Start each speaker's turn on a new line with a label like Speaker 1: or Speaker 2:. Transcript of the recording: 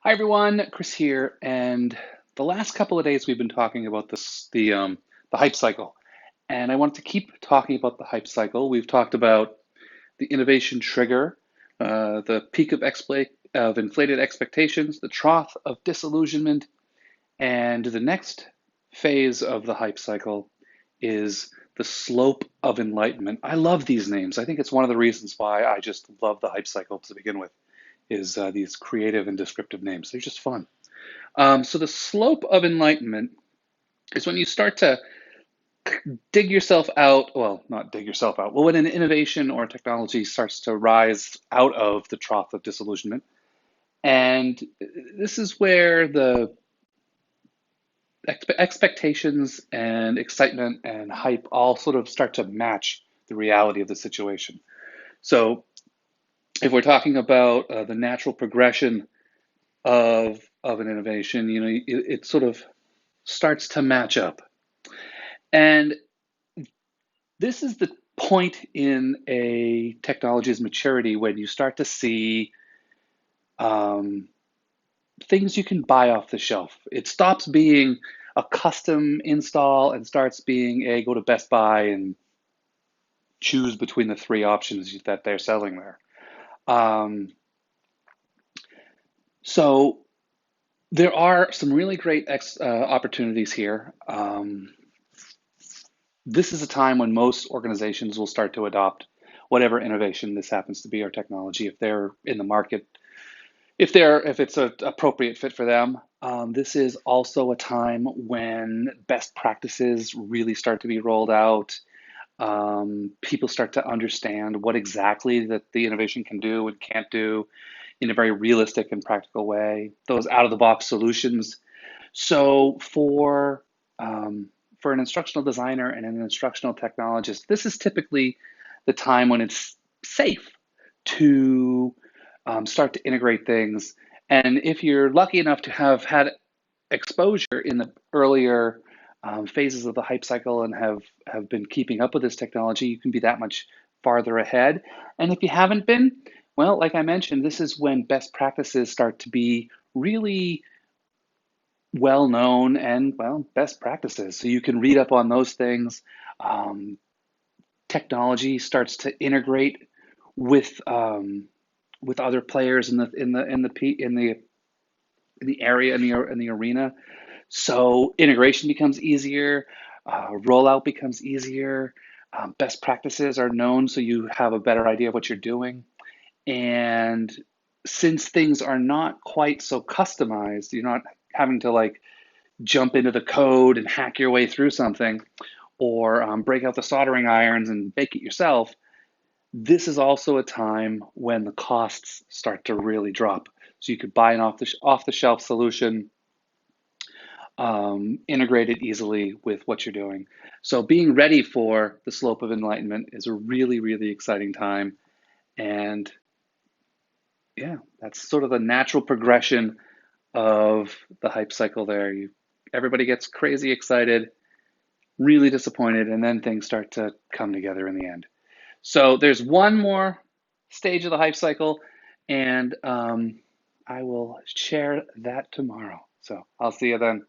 Speaker 1: Hi everyone, Chris here, and the last couple of days we've been talking about the hype cycle, and I want to keep talking about the hype cycle. We've talked about the innovation trigger, the peak of inflated expectations, the trough of disillusionment, and the next phase of the hype cycle is the slope of enlightenment. I love these names. I think it's one of the reasons why I just love the hype cycle to begin with, is these creative and descriptive names. They're just fun. So the slope of enlightenment is when you start to dig yourself out, well, not dig yourself out, well, when an innovation or technology starts to rise out of the trough of disillusionment. And this is where the expectations and excitement and hype all sort of start to match the reality of the situation. So if we're talking about the natural progression of an innovation, it sort of starts to match up. And this is the point in a technology's maturity when you start to see um, things you can buy off the shelf. It stops being a custom install and starts being a go to Best Buy and choose between the three options that they're selling there. Um, so there are some really great opportunities here. This is a time when most organizations will start to adopt whatever innovation this happens to be or technology if they're in the market, if it's an appropriate fit for them. This is also a time when best practices really start to be rolled out. People start to understand what exactly that the innovation can do and can't do in a very realistic and practical way. Those out of the box solutions. So for an instructional designer and an instructional technologist, this is typically the time when it's safe to start to integrate things. And if you're lucky enough to have had exposure in the earlier phases of the hype cycle and have been keeping up with this technology, you can be that much farther ahead. And if you haven't been, well, like I mentioned, this is when best practices start to be really well known and, well, best practices. So you can read up on those things. Um, Technology starts to integrate with other players in the area in the arena. So integration becomes easier, rollout becomes easier. Best practices are known, so you have a better idea of what you're doing. And since things are not quite so customized, you're not having to like jump into the code and hack your way through something, or break out the soldering irons and bake it yourself. This is also a time when the costs start to really drop. So you could buy an off the shelf solution, integrate it easily with what you're doing. So being ready for the slope of enlightenment is a really, really exciting time. And yeah, that's sort of the natural progression of the hype cycle there. Everybody gets crazy excited, really disappointed, and then things start to come together in the end. So there's one more stage of the hype cycle, and I will share that tomorrow. So I'll see you then.